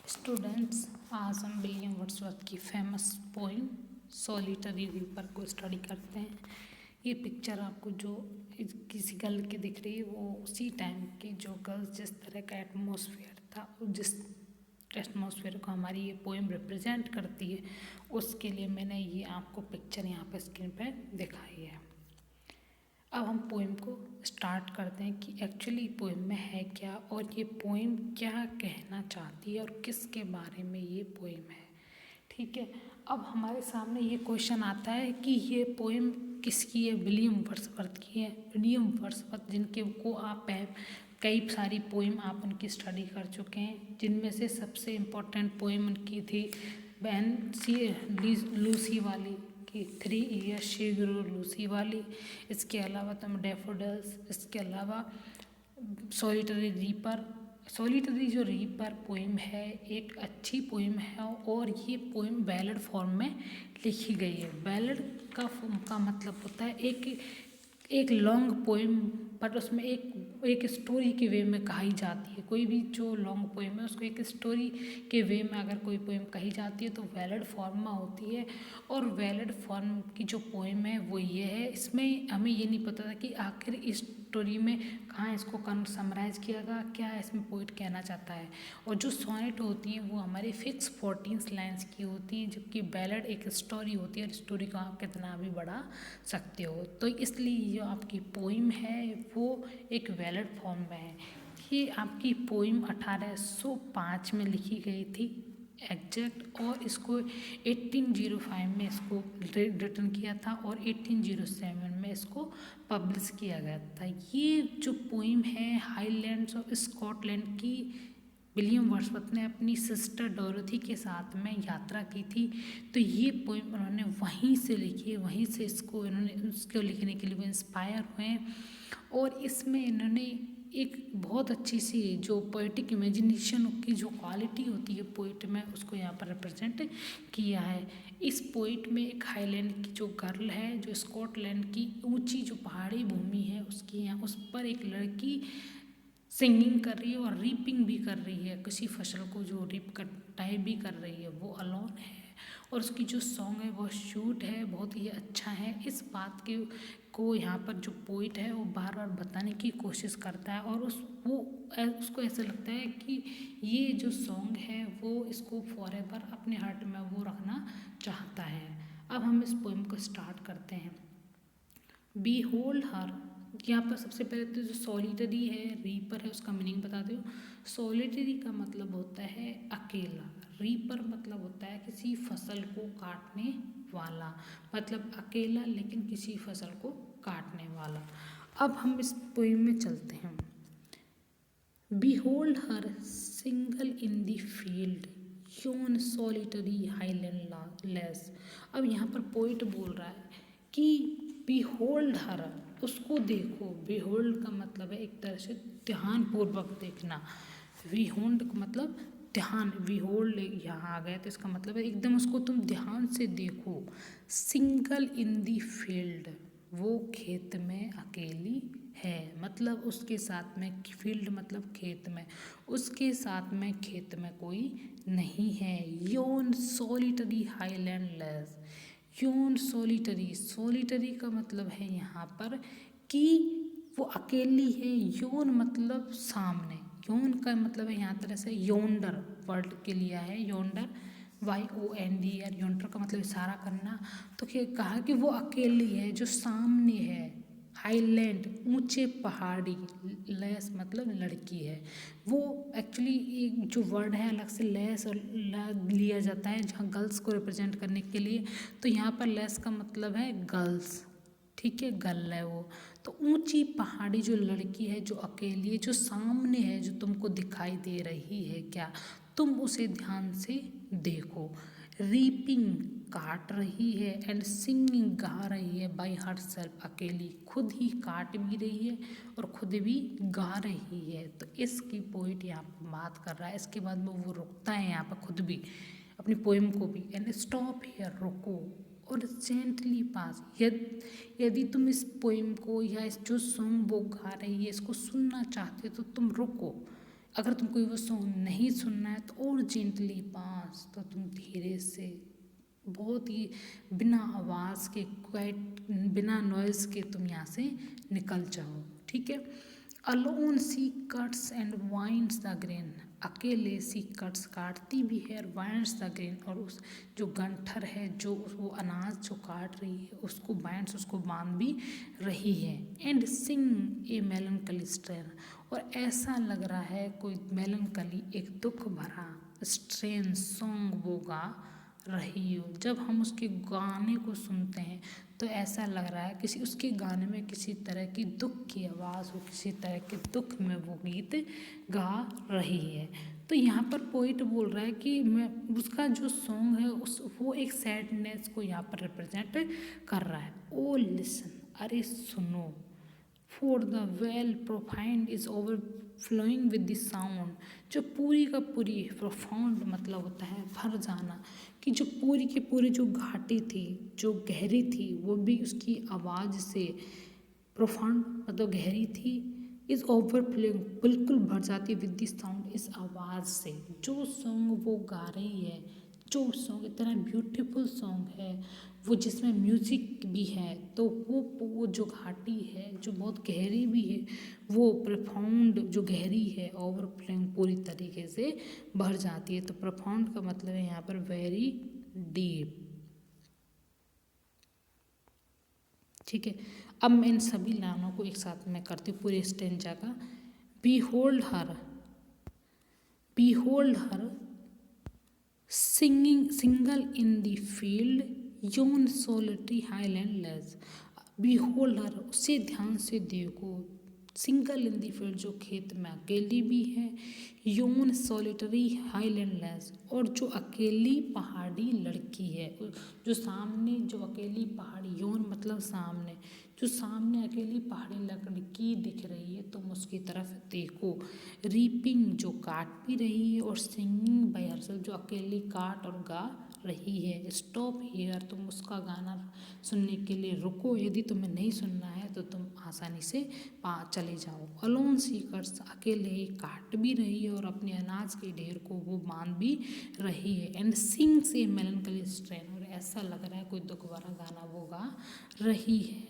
Students, आज हम William Wordsworth की फेमस पोइम सॉलिटरी रीपर को स्टडी करते हैं। ये पिक्चर आपको जो किसी गर्ल की दिख रही है वो उसी टाइम की जो गर्ल्स जिस तरह का एटमॉस्फेयर था, जिस एटमॉस्फेयर को हमारी ये पोइम रिप्रेजेंट करती है, उसके लिए मैंने ये आपको पिक्चर यहाँ पर स्क्रीन पे दिखाई है। अब हम पोइम को स्टार्ट करते हैं कि एक्चुअली पोइम में है क्या और ये पोइम क्या कहना चाहती है और किसके बारे में ये पोइम है। ठीक है, अब हमारे सामने ये क्वेश्चन आता है कि ये पोइम किसकी है। विलियम वर्ड्सवर्थ की है। विलियम वर्ड्सवर्थ जिनके को आप कई सारी पोइम आप उनकी स्टडी कर चुके हैं, जिनमें से सबसे इम्पोर्टेंट पोइम उनकी थी बहन लूसी वाली कि 3 ईयर्स शी ग्रू लूसी वाली। इसके अलावा तुम डैफोडिल्स, इसके अलावा सॉलिटरी रीपर। सॉलिटरी जो रीपर पोइम है एक अच्छी पोइम है और ये पोइम बैलेड फॉर्म में लिखी गई है। बैलेड का मतलब होता है एक लॉन्ग पोइम, बट उसमें एक स्टोरी के वे में कही जाती है। कोई भी जो लॉन्ग पोइम है उसको एक स्टोरी के वे में अगर कोई पोइम कही जाती है तो वैलिड फॉर्म में होती है। और वैलिड फॉर्म की जो पोइम है वो ये है। इसमें हमें ये नहीं पता था कि आखिर इस स्टोरी में कहाँ इसको समराइज किया गया, क्या इसमें पोइट कहना चाहता है। और जो सोनेट होती हैं वो हमारी फिक्स 14 लाइन्स की होती हैं, जबकि बैलेड एक स्टोरी होती है और स्टोरी को आप कितना भी बढ़ा सकते हो। तो इसलिए जो आपकी पोइम है वो एक वैलिड फॉर्म में है। ये आपकी पोइम 1805 में लिखी गई थी एग्जैक्ट, और इसको 1805 में इसको रिटर्न किया था और 1807 में इसको पब्लिश किया गया था। ये जो पोइम है हाईलैंड्स ऑफ स्कॉटलैंड की विलियम वर्ड्सवर्थ ने अपनी सिस्टर डोरोथी के साथ में यात्रा की थी। तो ये पोइम उन्होंने वहीं से लिखी है, वहीं से उसको लिखने के लिए वो इंस्पायर हुए हैं। और इसमें इन्होंने एक बहुत अच्छी सी जो पोइटिक इमेजिनेशन की जो क्वालिटी होती है पोइट में, उसको यहाँ पर रिप्रेजेंट किया है। इस पोइट में एक हाईलैंड की जो गर्ल है, जो स्कॉटलैंड की ऊंची जो पहाड़ी भूमि है उसकी यहाँ उस पर एक लड़की सिंगिंग कर रही है और रीपिंग भी कर रही है। किसी फसल को जो रीप कटाई भी कर रही है, वो अलोन है। और उसकी जो सॉन्ग है वो शूट है, बहुत ही अच्छा है। इस बात को यहाँ पर जो पोइट है वो बार बार बताने की कोशिश करता है और उसको ऐसा लगता है कि ये जो सॉन्ग है वो इसको फॉरएवर अपने हार्ट में वो रखना चाहता है। अब हम इस पोइम को स्टार्ट करते हैं। बी होल्ड हर, यहाँ पर सबसे पहले तो जो सॉलिटरी है, रीपर है, उसका मीनिंग बता दो। सॉलिटरी का मतलब होता है अकेला, रीपर मतलब होता है किसी फसल को काटने वाला, मतलब अकेला लेकिन किसी फसल को काटने वाला। अब हम इस पोइम में चलते हैं। Behold her single in the field, yon solitary highland lass। अब यहाँ पर पोइट बोल रहा है कि behold her, उसको देखो। behold का मतलब है एक तरह से ध्यानपूर्वक देखना। behold का मतलब ध्यान, behold यहाँ आ गया तो इसका मतलब है एकदम उसको तुम ध्यान से देखो। सिंगल इन दी फील्ड, वो खेत में अकेली है, मतलब उसके साथ में, फील्ड मतलब खेत में, उसके साथ में खेत में कोई नहीं है। योन सॉलिटरी हाईलैंड लेस, योन सॉलिटरी, सॉलिटरी का मतलब है यहाँ पर कि वो अकेली है। योन मतलब सामने, योन का मतलब है यहाँ तरह से योंडर वर्ड के लिया है, योंडर YONDR, योंडर का मतलब इशारा करना। तो क्या कहा कि वो अकेली है जो सामने है। हाईलैंड ऊंचे पहाड़ी, लेस मतलब लड़की है। वो एक्चुअली एक जो वर्ड है अलग से लेस और लिया जाता है जहाँ गर्ल्स को रिप्रेजेंट करने के लिए। तो यहाँ पर लेस का मतलब है गर्ल्स, ठीक है, गर्ल है वो। तो ऊंची पहाड़ी जो लड़की है जो अकेली है, जो सामने है, जो तुमको दिखाई दे रही है, क्या तुम उसे ध्यान से देखो। रीपिंग काट रही है, एंड सिंगिंग गा रही है, बाई हर सेल्फ अकेली, खुद ही काट भी रही है और खुद भी गा रही है। तो इसकी पोइट यहाँ पर बात कर रहा है। इसके बाद में वो रुकता है यहाँ पर खुद भी अपनी पोइम को भी, एंड स्टॉप हियर, रुको, और जेंटली पास। यदि तुम इस पोइम को या इस जो सॉन्ग वो गा रही है इसको सुनना चाहते हो तो तुम रुको, अगर तुमको वो सॉन्ग नहीं सुनना है तो और जेंटली पास, तो तुम धीरे से बहुत ही बिना आवाज़ के, क्वाइट, बिना नॉइज़ के तुम यहाँ से निकल जाओ, ठीक है। Alone sea cuts and winds the grain, अकेले सी कट्स, काटती भी है, और वाइंड्स द ग्रेन, और उस जो गंठर है, जो वो अनाज जो काट रही है उसको बाइंड्स, उसको बांध भी रही है। एंड सिंग ए मेलनकली स्ट्रेन, और ऐसा लग रहा है कोई मेलनकली, एक दुख भरा स्ट्रेन सॉन्ग वो गा रही हो। जब हम उसके गाने को सुनते हैं तो ऐसा लग रहा है किसी उसके गाने में किसी तरह की दुख की आवाज़ हो, किसी तरह के दुख में वो गीत गा रही है। तो यहाँ पर पोइट बोल रहा है कि मैं उसका जो सॉन्ग है वो एक सैडनेस को यहाँ पर रिप्रेजेंट कर रहा है। ओ लिसन, अरे सुनो, for the vale profound is overflowing with the sound, जो पूरी का पूरी, प्रोफाउंड मतलब होता है भर जाना, कि जो पूरी की पूरी जो घाटी थी, जो गहरी थी, वो भी उसकी आवाज़ से, प्रोफाउंड मतलब गहरी थी, इज ओवरफ्लोइंग बिल्कुल भर जाती विद द साउंड, इस आवाज़ से। जो सॉन्ग वो गा रही है, जो सॉन्ग इतना ब्यूटीफुल सॉन्ग है, वो जिसमें म्यूज़िक भी है, तो वो जो घाटी है, जो बहुत गहरी भी है, वो प्रोफाउंड जो गहरी है, ओवरफ्लोइंग पूरी तरीके से भर जाती है। तो प्रोफाउंड का मतलब है यहाँ पर वेरी डीप, ठीक है। अब मैं इन सभी लाइनों को एक साथ में करती हूँ पूरे स्टेंजा का। Behold her singing single in the field yon solitary Highland lass, behold her, उसे ध्यान से देखो, सिंगल इन दी फील्ड, जो खेत में अकेली भी है, योन सॉलिटरी हाईलैंड लेस, और जो अकेली पहाड़ी लड़की है, जो सामने जो अकेली पहाड़ी, योन मतलब सामने, जो सामने अकेली पहाड़ी लड़की दिख रही है, तुम उसकी तरफ देखो। रीपिंग, जो काट भी रही है, और सिंगिंग बाय हरसेल्फ, जो अकेली काट और गा रही है। स्टॉप हियर, तुम उसका गाना सुनने के लिए रुको, यदि तुम्हें नहीं सुनना है तो तुम आसानी से चले जाओ। अलोन सीकर्स, अकेले ही काट भी रही है और अपने अनाज के ढेर को वो बांध भी रही है। एंड सिंग्स ए मेलनकली स्ट्रेन, और ऐसा लग रहा है कोई दुख भरा गाना वो गा रही है।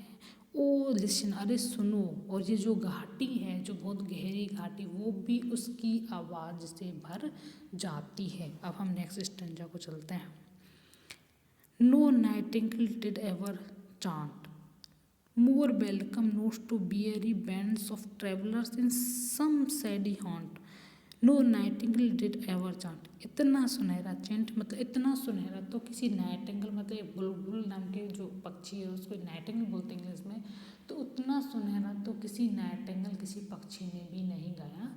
ओ लिसन, अरे सुनो, और ये जो घाटी है, जो बहुत गहरी घाटी, वो भी उसकी आवाज़ से भर जाती है। अब हम नेक्स्ट स्टेंजा को चलते हैं। No nightingale did ever chant more welcome notes to weary bands of travelers in some saddy haunt. No nightingale did ever chant, इतना सुनहरा चेंट मतलब इतना सुनहरा, तो किसी नाइटिंगेल मतलब बुलबुल नाम के जो पक्षी है उसको नाइटिंगेल बोलते हैं इंग्लिश में, तो उतना सुनहरा तो किसी नाइटिंगेल, किसी पक्षी ने भी नहीं गाया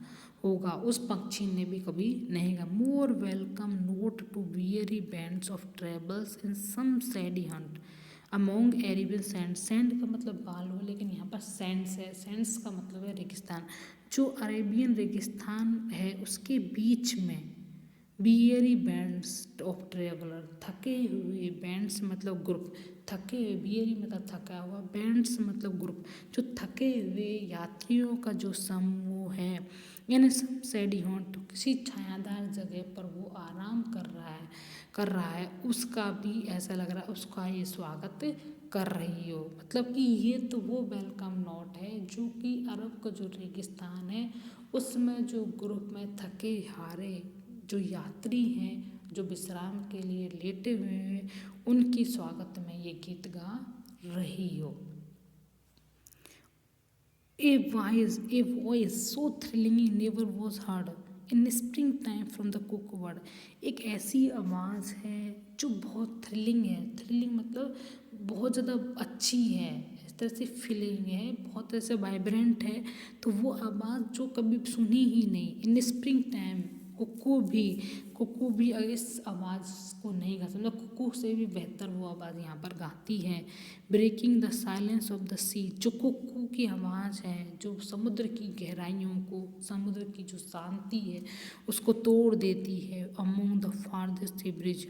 होगा, उस पक्षी ने भी कभी नहीं गाया। More welcome note to weary bands of travelers in some saddy haunt among Arabian sand, sand का मतलब बालू, लेकिन यहाँ पर सैंड्स है, सैंड्स का मतलब है रेगिस्तान, जो अरेबियन रेगिस्तान है उसके बीच में बियरी बैंड्स ऑफ ट्रेवलर, थके हुए, बैंड्स मतलब ग्रुप, थके हुए, बियरी मतलब थका हुआ, बैंड्स मतलब ग्रुप, जो थके हुए यात्रियों का जो समूह है, यानी सब सैडी हॉन्ट, किसी छायादार जगह पर वो आराम कर रहा है, उसका भी ऐसा लग रहा है उसका ये स्वागत कर रही हो। मतलब कि ये तो वो वेलकम नोट है जो कि अरब का जो रेगिस्तान है उसमें जो ग्रुप में थके हारे जो यात्री हैं, जो विश्राम के लिए लेटे हुए हैं, उनकी स्वागत में ये गीत गा रही हो। A voice so thrilling never was heard in spring time from the cookwood, एक ऐसी आवाज़ है जो बहुत थ्रिलिंग है, थ्रिलिंग मतलब बहुत ज़्यादा अच्छी है, इस तरह से फीलिंग है, बहुत ऐसे वाइब्रेंट है, तो वो आवाज़ जो कभी सुनी ही नहीं। इन स्प्रिंग टाइम, कुकू भी इस आवाज़ को नहीं गा सकता, मतलब कुकू से भी बेहतर वो आवाज़ यहाँ पर गाती है। Breaking the silence of the sea, जो कुकू की आवाज़ है जो समुद्र की गहराइयों को, समुद्र की जो शांति है उसको तोड़ देती है। Among the farthest bridge,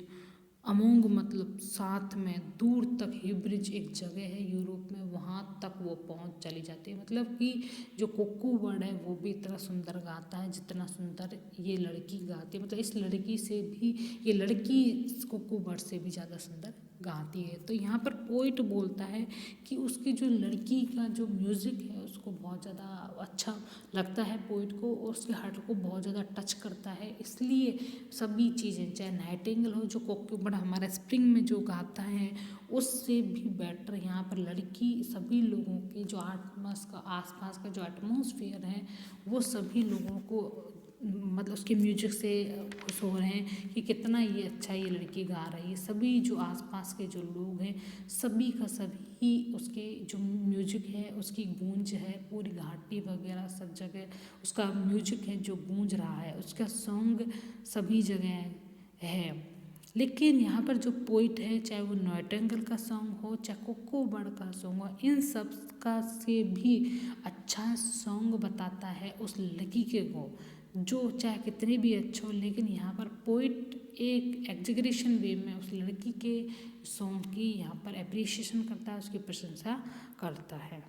among मतलब साथ में, दूर तक। हिब्रिज एक जगह है यूरोप में, वहाँ तक वो पहुँच चली जाती है। मतलब कि जो कुक्कू बर्ड है वो भी इतना सुंदर गाता है जितना सुंदर ये लड़की गाती है। मतलब इस लड़की से भी, ये लड़की कुक्कू बर्ड से भी ज़्यादा सुंदर गाती है। तो यहाँ पर पोइट बोलता है कि उसकी जो लड़की का जो म्यूज़िक है उसको बहुत ज़्यादा अच्छा लगता है पोइट को, और उसके हार्ट को बहुत ज़्यादा टच करता है। इसलिए सभी चीज़ें, चाहे नाइटिंगेल हो जो कुक्कू बर्ड हमारा स्प्रिंग में जो गाता है, उससे भी बेटर यहाँ पर लड़की सभी लोगों के जो आसपास का जो एटमॉस्फेयर है वो सभी लोगों को मतलब उसके म्यूजिक से खुश हो रहे हैं कि कितना ये अच्छा ये लड़की गा रही है। सभी जो आसपास के जो लोग हैं सभी का सभी उसके जो म्यूजिक है उसकी गूंज है, पूरी घाटी वगैरह सब जगह उसका म्यूजिक है जो गूंज रहा है, उसका सॉन्ग सभी जगह है। लेकिन यहाँ पर जो पोइट है, चाहे वो नाइटिंगेल का सॉन्ग हो चाहे कुक्कू बर्ड का सॉन्ग हो, इन सब का से भी अच्छा सॉन्ग बताता है उस लड़की के को, जो चाहे कितने भी अच्छे हो। लेकिन यहाँ पर पोइट एक एग्जीग्रेशन वे में उस लड़की के सॉन्ग की यहाँ पर एप्रिसिएशन करता है, उसकी प्रशंसा करता है।